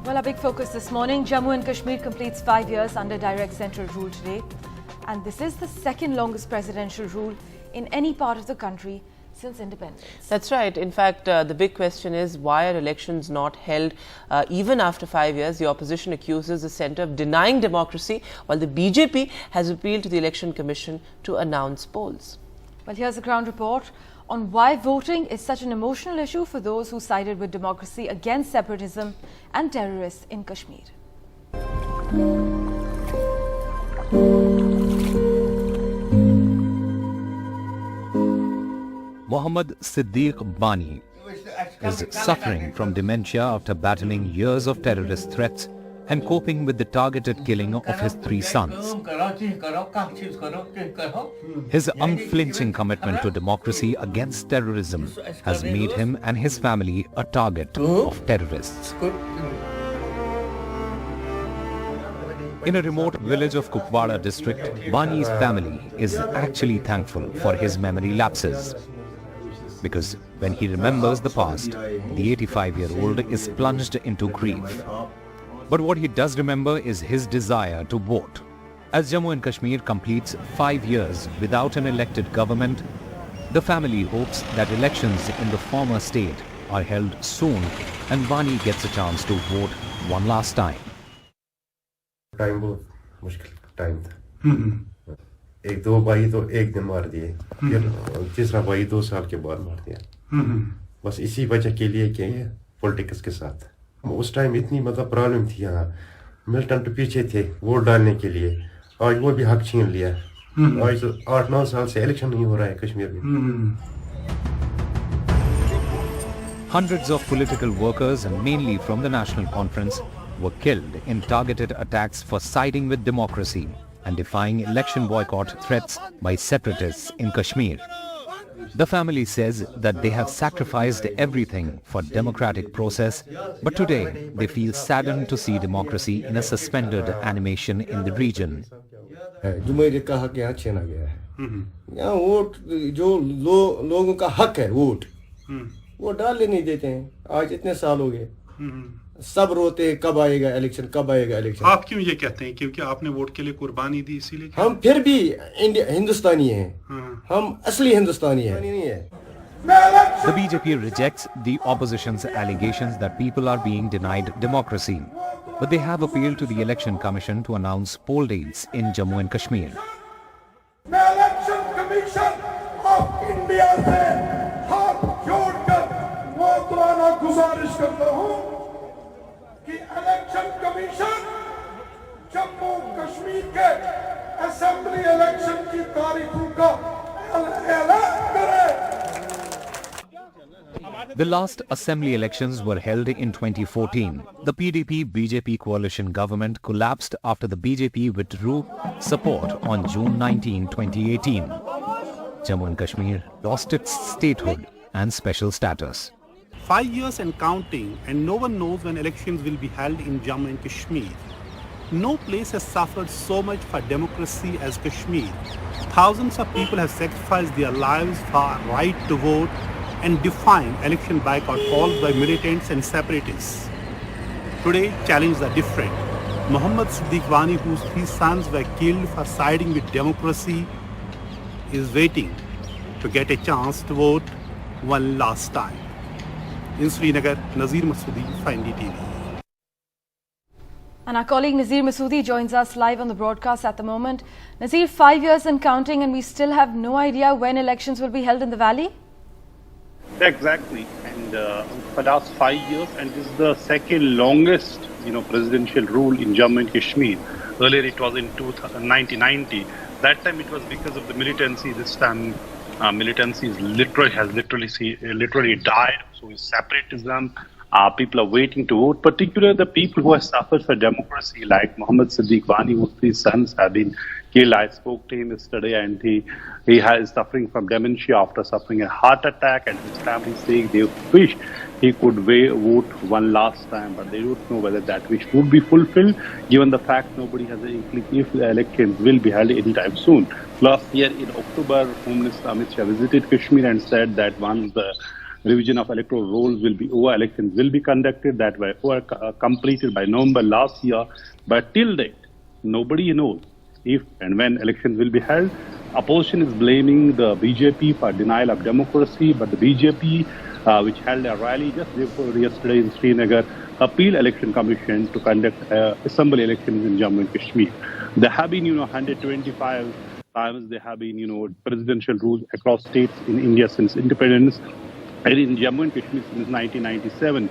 Well, our big focus this morning, Jammu and Kashmir completes 5 years under direct central rule today. And this is the second longest presidential rule in any part of the country since independence. That's right. In fact, the big question is why are elections not held even after 5 years? The opposition accuses the centre of denying democracy, while the BJP has appealed to the Election Commission to announce polls. Well, here's a ground report on why voting is such an emotional issue for those who sided with democracy against separatism and terrorists in Kashmir. Mohammad Siddiq Bani is suffering from dementia after battling years of terrorist threats and coping with the targeted killing of his 3 sons. His unflinching commitment to democracy against terrorism has made him and his family a target of terrorists. In a remote village of Kupwara district, Bani's family is actually thankful for his memory lapses. Because when he remembers the past, the 85-year-old is plunged into grief. But what he does remember is his desire to vote. As Jammu and Kashmir completes 5 years without an elected government, the family hopes that elections in the former state are held soon and Bani gets a chance to vote one last time. Time बहुत मुश्किल time था। एक दो भाई तो एक दिन मार दिए, फिर तीसरा भाई 2 साल के बाद मार दिया। बस इसी वजह के लिए कि पॉलिटिक्स के साथ उस टाइम इतनी मतलब प्रॉब्लम थी। यहाँ मिलिटेंट पीछे थे वोट डालने के लिए, आज वो भी हक छीन लिया। आज 8-9 साल से इलेक्शन नहीं हो रहा है कश्मीर में। Hundreds of political workers, and mainly from the National Conference, were killed in targeted attacks for siding with democracy and defying election boycott threats by separatists in Kashmir. The family says that they have sacrificed everything for democratic process, but today they feel saddened to see democracy in a suspended animation in the region. जो मैंने कहा कि यहाँ छीना गया है, यहाँ vote जो लोगों का हक है वोट, वो डालने नहीं देते हैं। आज इतने साल हो गए, सब रोते हैं कब आएगा इलेक्शन, कब आएगा इलेक्शन। आप क्यों ये कहते हैं? क्योंकि आपने वोट के लिए कुर्बानी दी, इसीलिए? हम फिर भी हिंदुस्तानी हैं, हम असली हिंदुस्तानी हैं। नहीं है। The BJP rejects the opposition's allegations that people are being denied democracy, but they have appealed to the Election Commission to announce poll dates in Jammu and Kashmir. मैं इलेक्शन कमीशन ऑफ इंडिया से हाथ जोड़कर मोहतराना गुजारिश करता हूं कि election commission Jammu Kashmir के assembly election की तारीखों का ऐलान करे। The last assembly elections were held in 2014. The PDP-BJP coalition government collapsed after the BJP withdrew support on June 19, 2018. Jammu and Kashmir lost its statehood and special status. 5 years and counting, and no one knows when elections will be held in Jammu and Kashmir. No place has suffered so much for democracy as Kashmir. Thousands of people have sacrificed their lives for right to vote and defying election boycott calls by militants and separatists. Today, challenges are different. Mohammad Siddiq Bani, whose 3 sons were killed for siding with democracy, is waiting to get a chance to vote one last time. In Srinagar, Nazir Masoodi for NDTV. And our colleague Nazir Masoodi joins us live on the broadcast at the moment. Nazir, 5 years and counting, and we still have no idea when elections will be held in the valley? Exactly, and for the last 5 years, and this is the second longest, presidential rule in Jammu and Kashmir. Earlier, it was in 1990. That time, it was because of the militancy. This time, militancy has literally died. So, it's separatism. People are waiting to vote. Particularly, the people who have suffered for democracy, like Mohammad Siddiq Bani, whose 3 sons have been killed. I spoke to him yesterday, and he is suffering from dementia after suffering a heart attack, and his family saying they wish he could vote one last time, but they don't know whether that wish would be fulfilled, given the fact nobody has an inkling if the elections will be held anytime soon. Last year in October, Home Minister Amit Shah visited Kashmir and said that once the revision of electoral rolls will be over, elections will be conducted, that were completed by November last year. But till date, nobody knows if and when elections will be held. Opposition is blaming the BJP for denial of democracy, but the BJP, which held a rally just before yesterday in Srinagar, appealed Election Commission to conduct assembly elections in Jammu and Kashmir. There have been, 125 times there have been, presidential rules across states in India since independence. And in Jammu and Kashmir since 1997,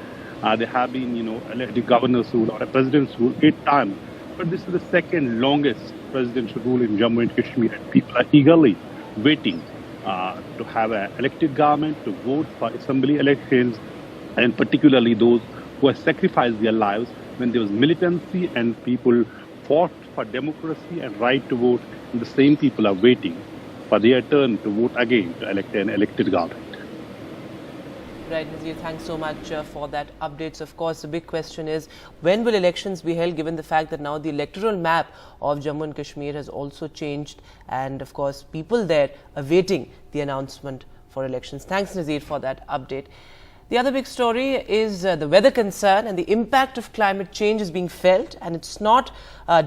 there have been, elected governor's rule or a president's rule 8 times. But this is the second longest presidential rule in Jammu and Kashmir, and people are eagerly waiting to have an elected government, to vote for assembly elections, and particularly those who have sacrificed their lives when there was militancy and people fought for democracy and right to vote, and the same people are waiting for their turn to vote again to elect an elected government. Right, Nazir, thanks so much for that updates. Of course, the big question is, when will elections be held, given the fact that now the electoral map of Jammu and Kashmir has also changed, and of course people there are awaiting the announcement for elections. Thanks, Nazir, for that update. The other big story is the weather concern, and the impact of climate change is being felt, and it's not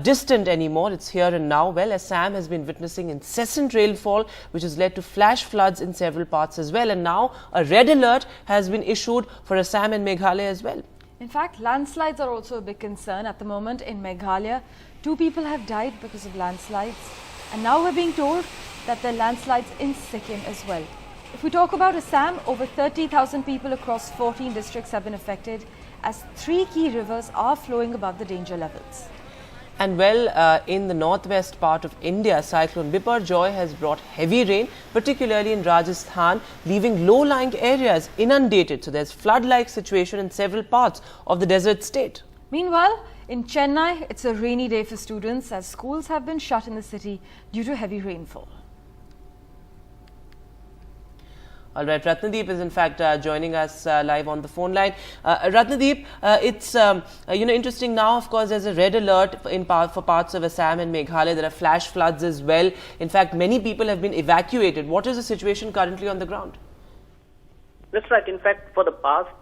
distant anymore. It's here and now. Well, Assam has been witnessing incessant rainfall, which has led to flash floods in several parts as well. And now a red alert has been issued for Assam and Meghalaya as well. In fact, landslides are also a big concern at the moment in Meghalaya. 2 people have died because of landslides, and now we're being told that there are landslides in Sikkim as well. If we talk about Assam, over 30,000 people across 14 districts have been affected, as 3 key rivers are flowing above the danger levels. And well, in the northwest part of India, cyclone Biparjoy has brought heavy rain, particularly in Rajasthan, leaving low-lying areas inundated. So there's flood-like situation in several parts of the desert state. Meanwhile, in Chennai, it's a rainy day for students, as schools have been shut in the city due to heavy rainfall. All right, Ratnadeep is in fact joining us live on the phone line. Ratnadeep, it's interesting now. Of course, there's a red alert for parts of Assam and Meghalaya. There are flash floods as well. In fact, many people have been evacuated. What is the situation currently on the ground? That's right. In fact, for the past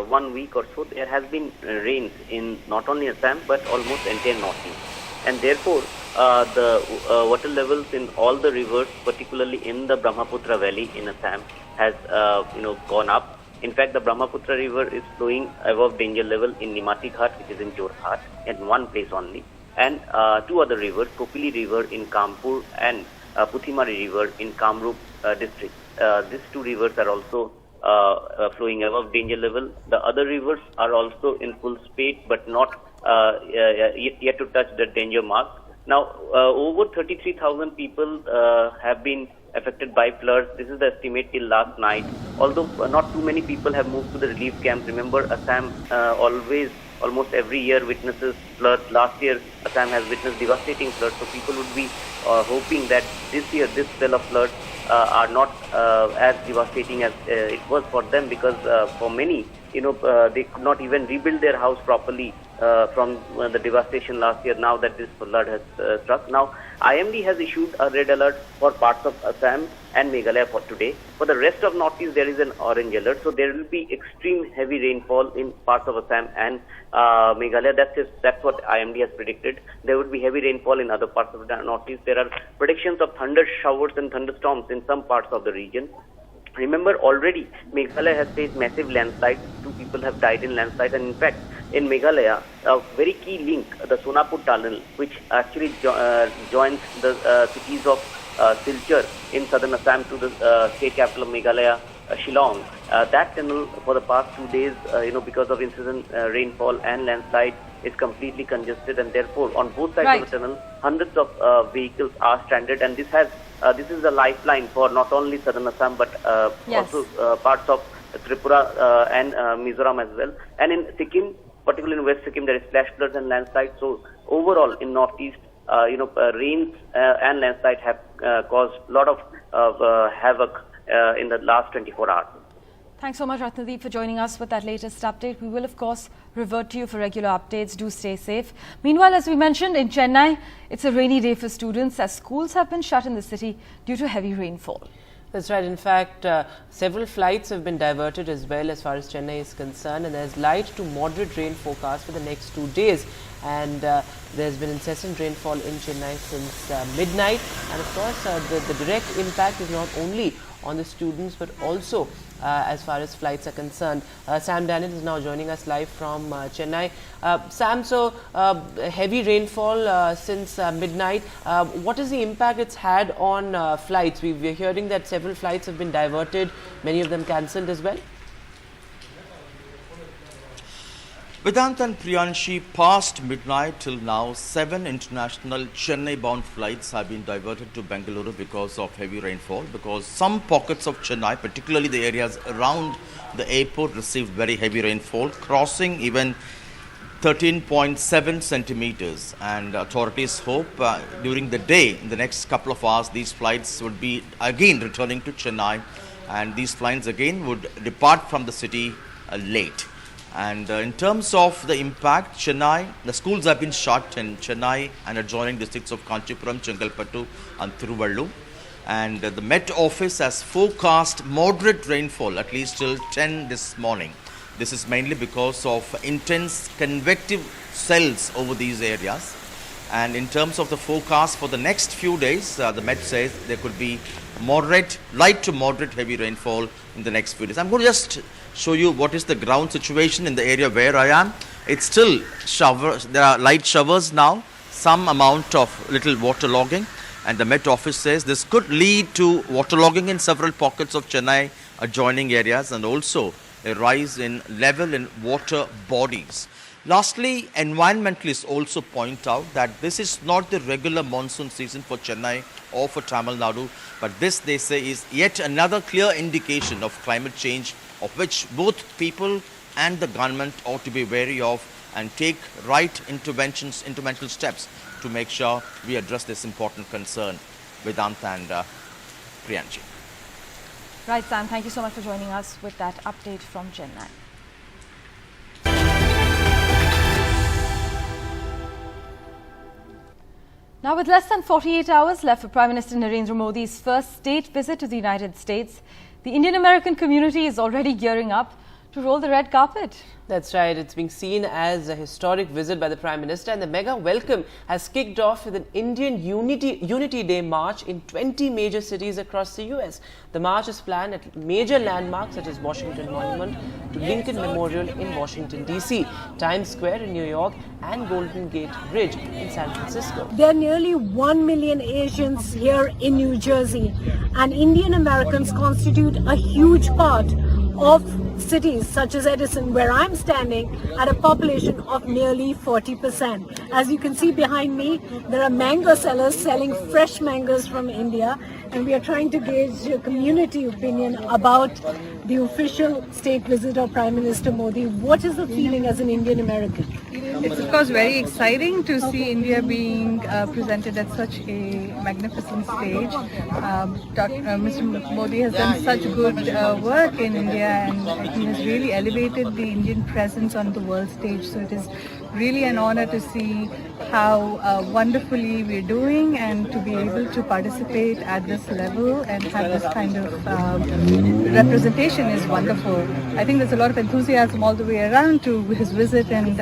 1 week or so, there has been rains in not only Assam but almost entire northeast, and therefore the water levels in all the rivers, particularly in the Brahmaputra Valley in Assam, has gone up. In fact, the Brahmaputra River is flowing above danger level in Nimati Ghat, which is in Jorhat, in one place only, and 2 other rivers, Kopili River in Kanpur and Puthimari River in Kamrup district. These 2 rivers are also flowing above danger level. The other rivers are also in full speed, but not yet to touch the danger mark. Now, over 33,000 people have been affected by floods. This is the estimate till last night. Although not too many people have moved to the relief camps. Remember, Assam almost every year witnesses floods. Last year, Assam has witnessed devastating floods. So people would be hoping that this year, this spell of floods are not as devastating as it was for them, because for many, they could not even rebuild their house properly from the devastation last year, now that this flood has struck. Now, IMD has issued a red alert for parts of Assam and Meghalaya for today. For the rest of Northeast, there is an orange alert. So there will be extreme heavy rainfall in parts of Assam and Meghalaya. That's what IMD has predicted. There would be heavy rainfall in other parts of the Northeast. There are predictions of thunder showers and thunderstorms in some parts of the region. Remember, already Meghalaya has faced massive landslides. 2 people have died in landslides, and in fact, in Meghalaya, a very key link, the Sonapur Tunnel, which actually joins the cities of Silchar in southern Assam to the state capital of Meghalaya, Shillong. That tunnel, for the past 2 days, because of incessant rainfall and landslide, is completely congested, and therefore, on both sides of the tunnel, hundreds of vehicles are stranded, and this is a lifeline for not only southern Assam but also parts of Tripura and Mizoram as well. And in Sikkim, particularly in West Sikkim, there is flash floods and landslides. So overall, in Northeast, rains and landslides have caused a lot of havoc in the last 24 hours. Thanks so much, Ratnadeep, for joining us with that latest update. We will, of course, revert to you for regular updates. Do stay safe. Meanwhile, as we mentioned, in Chennai, it's a rainy day for students, as schools have been shut in the city due to heavy rainfall. That's right. In fact, several flights have been diverted as well as far as Chennai is concerned, and there's light to moderate rain forecast for the next 2 days. And there's been incessant rainfall in Chennai since midnight. And of course, the direct impact is not only on the students but also as far as flights are concerned. Sam Daniel is now joining us live from Chennai. Sam, so heavy rainfall since midnight. What is the impact it's had on flights? We're hearing that several flights have been diverted, many of them cancelled as well. Vedant and Priyanshi, past midnight till now, 7 international Chennai-bound flights have been diverted to Bengaluru because of heavy rainfall, because some pockets of Chennai, particularly the areas around the airport, received very heavy rainfall, crossing even 13.7 centimeters. And authorities hope during the day, in the next couple of hours, these flights would be again returning to Chennai, and these flights again would depart from the city late. And in terms of the impact, Chennai, the schools have been shut in Chennai and adjoining districts of Kanchipuram, Chengalpattu and Thiruvallur. And the Met Office has forecast moderate rainfall at least till 10 this morning. This is mainly because of intense convective cells over these areas. And in terms of the forecast for the next few days, the Met says there could be light to moderate heavy rainfall in the next few days. I'm going to just show you what is the ground situation in the area where I am. It's still showers. There are light showers now, some amount of little waterlogging, and the Met Office says this could lead to waterlogging in several pockets of Chennai adjoining areas, and also a rise in level in water bodies. Lastly, environmentalists also point out that this is not the regular monsoon season for Chennai or for Tamil Nadu, but this, they say, is yet another clear indication of climate change, of which both people and the government ought to be wary of and take right interventional steps to make sure we address this important concern. Vedant and Priyanshi. Right, Sam, thank you so much for joining us with that update from Chennai. Now, with less than 48 hours left for Prime Minister Narendra Modi's first state visit to the United States, the Indian-American community is already gearing up to roll the red carpet. That's right. It's being seen as a historic visit by the Prime Minister, and the mega welcome has kicked off with an Indian Unity Day march in 20 major cities across the US. The march is planned at major landmarks such as Washington Monument to Lincoln Memorial in Washington, D.C., Times Square in New York, and Golden Gate Bridge in San Francisco. There are nearly 1 million Asians here in New Jersey, and Indian Americans constitute a huge part of cities such as Edison, where I'm standing, at a population of nearly 40%. As you can see behind me, there are mango sellers selling fresh mangoes from India, and we are trying to gauge a community opinion about the official state visit of Prime Minister Modi. What is the feeling as an Indian American? It's of course very exciting to see India being presented at such a magnificent stage. Mr. Modi has done such good work in India, and he has really elevated the Indian presence on the world stage. So it is really an honor to see how wonderfully we're doing, and to be able to participate at this level and have this kind of representation is wonderful. I think there's a lot of enthusiasm all the way around to his visit, and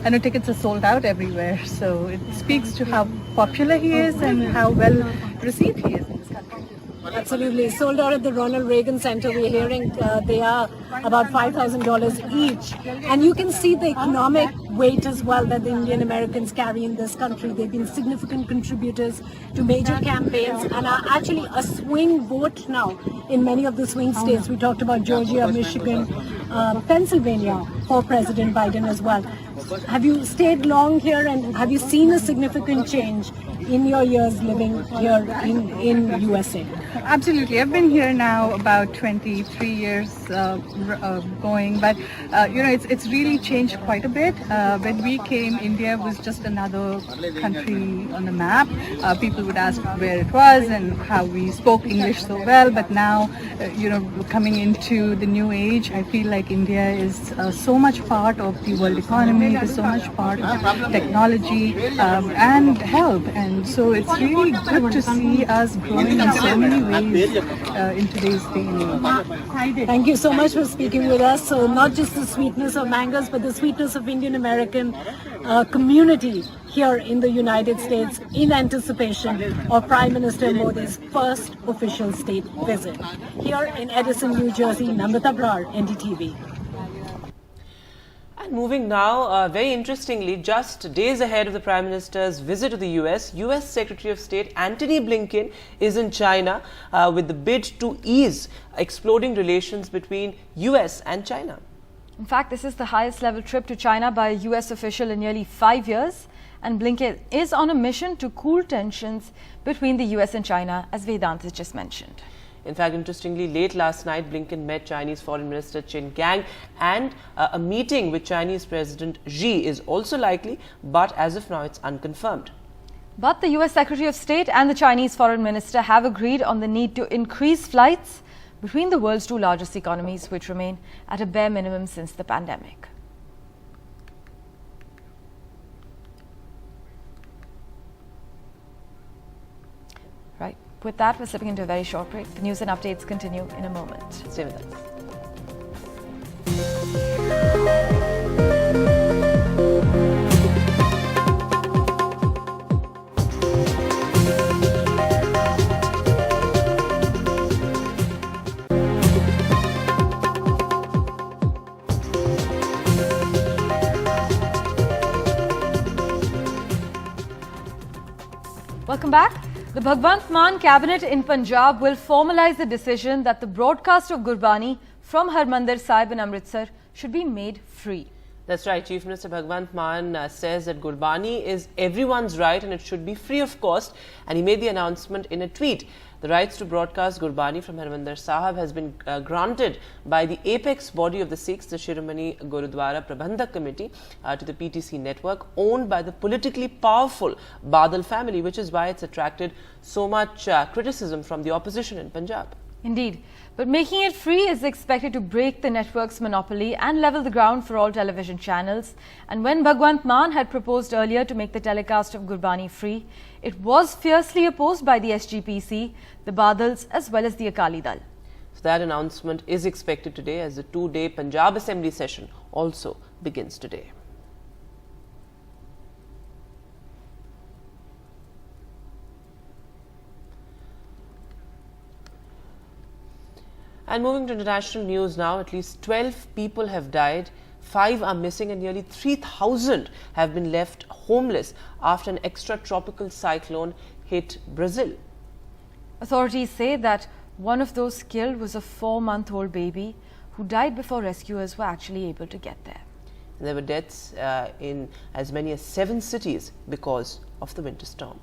I know tickets are sold out everywhere. So it speaks to how popular he is and how well received he is in this country. Absolutely. Sold out at the Ronald Reagan Center. We're hearing they are about $5,000 each. And you can see the economic weight as well that the Indian Americans carry in this country. They've been significant contributors to major campaigns and are actually a swing vote now in many of the swing states. We talked about Georgia, Michigan, Pennsylvania for President Biden as well. Have you stayed long here, and have you seen a significant change in your years living here in USA? Absolutely. I've been here now about 23 years going, but it's really changed quite a bit. When we came, India was just another country on the map. People would ask where it was and how we spoke English so well, but now, coming into the new age, I feel like India is so so much part of the world economy, they're so much part of technology and health. And so it's really good to see us growing in so many ways in today's day and age. Thank you so much for speaking with us. So not just the sweetness of mangoes, but the sweetness of Indian American community here in the United States in anticipation of Prime Minister Modi's first official state visit. Here in Edison, New Jersey, Namrata Brar, NDTV. And moving now, very interestingly, just days ahead of the Prime Minister's visit to the US Secretary of State Antony Blinken is in China with the bid to ease exploding relations between US and China. In fact, this is the highest level trip to China by a US official in nearly 5 years. And Blinken is on a mission to cool tensions between the US and China, as Vedant has just mentioned. In fact, interestingly, late last night, Blinken met Chinese Foreign Minister Qin Gang, and a meeting with Chinese President Xi is also likely, but as of now, it's unconfirmed. But the US Secretary of State and the Chinese Foreign Minister have agreed on the need to increase flights between the world's two largest economies, which remain at a bare minimum since the pandemic. Right. With that, we're slipping into a very short break. The news and updates continue in a moment. Stay with us. Welcome back. The Bhagwant Mann cabinet in Punjab will formalize the decision that the broadcast of Gurbani from Harmandir Sahib in Amritsar should be made free. That's right. Chief Minister Bhagwant Mann says that Gurbani is everyone's right and it should be free of cost. And he made the announcement in a tweet. The rights to broadcast Gurbani from Harmandir Sahib has been granted by the apex body of the Sikhs, the Shiromani Gurudwara Prabandhak Committee, to the PTC network, owned by the politically powerful Badal family, which is why it's attracted so much criticism from the opposition in Punjab. Indeed. But making it free is expected to break the network's monopoly and level the ground for all television channels. And when Bhagwant Mann had proposed earlier to make the telecast of Gurbani free, it was fiercely opposed by the SGPC, the Badals as well as the Akali Dal. So that announcement is expected today as the two-day Punjab Assembly session also begins today. And moving to international news now, at least 12 people have died, 5 are missing and nearly 3,000 have been left homeless after an extratropical cyclone hit Brazil. Authorities say that one of those killed was a 4-month-old baby who died before rescuers were actually able to get there. And there were deaths in as many as 7 cities because of the winter storm.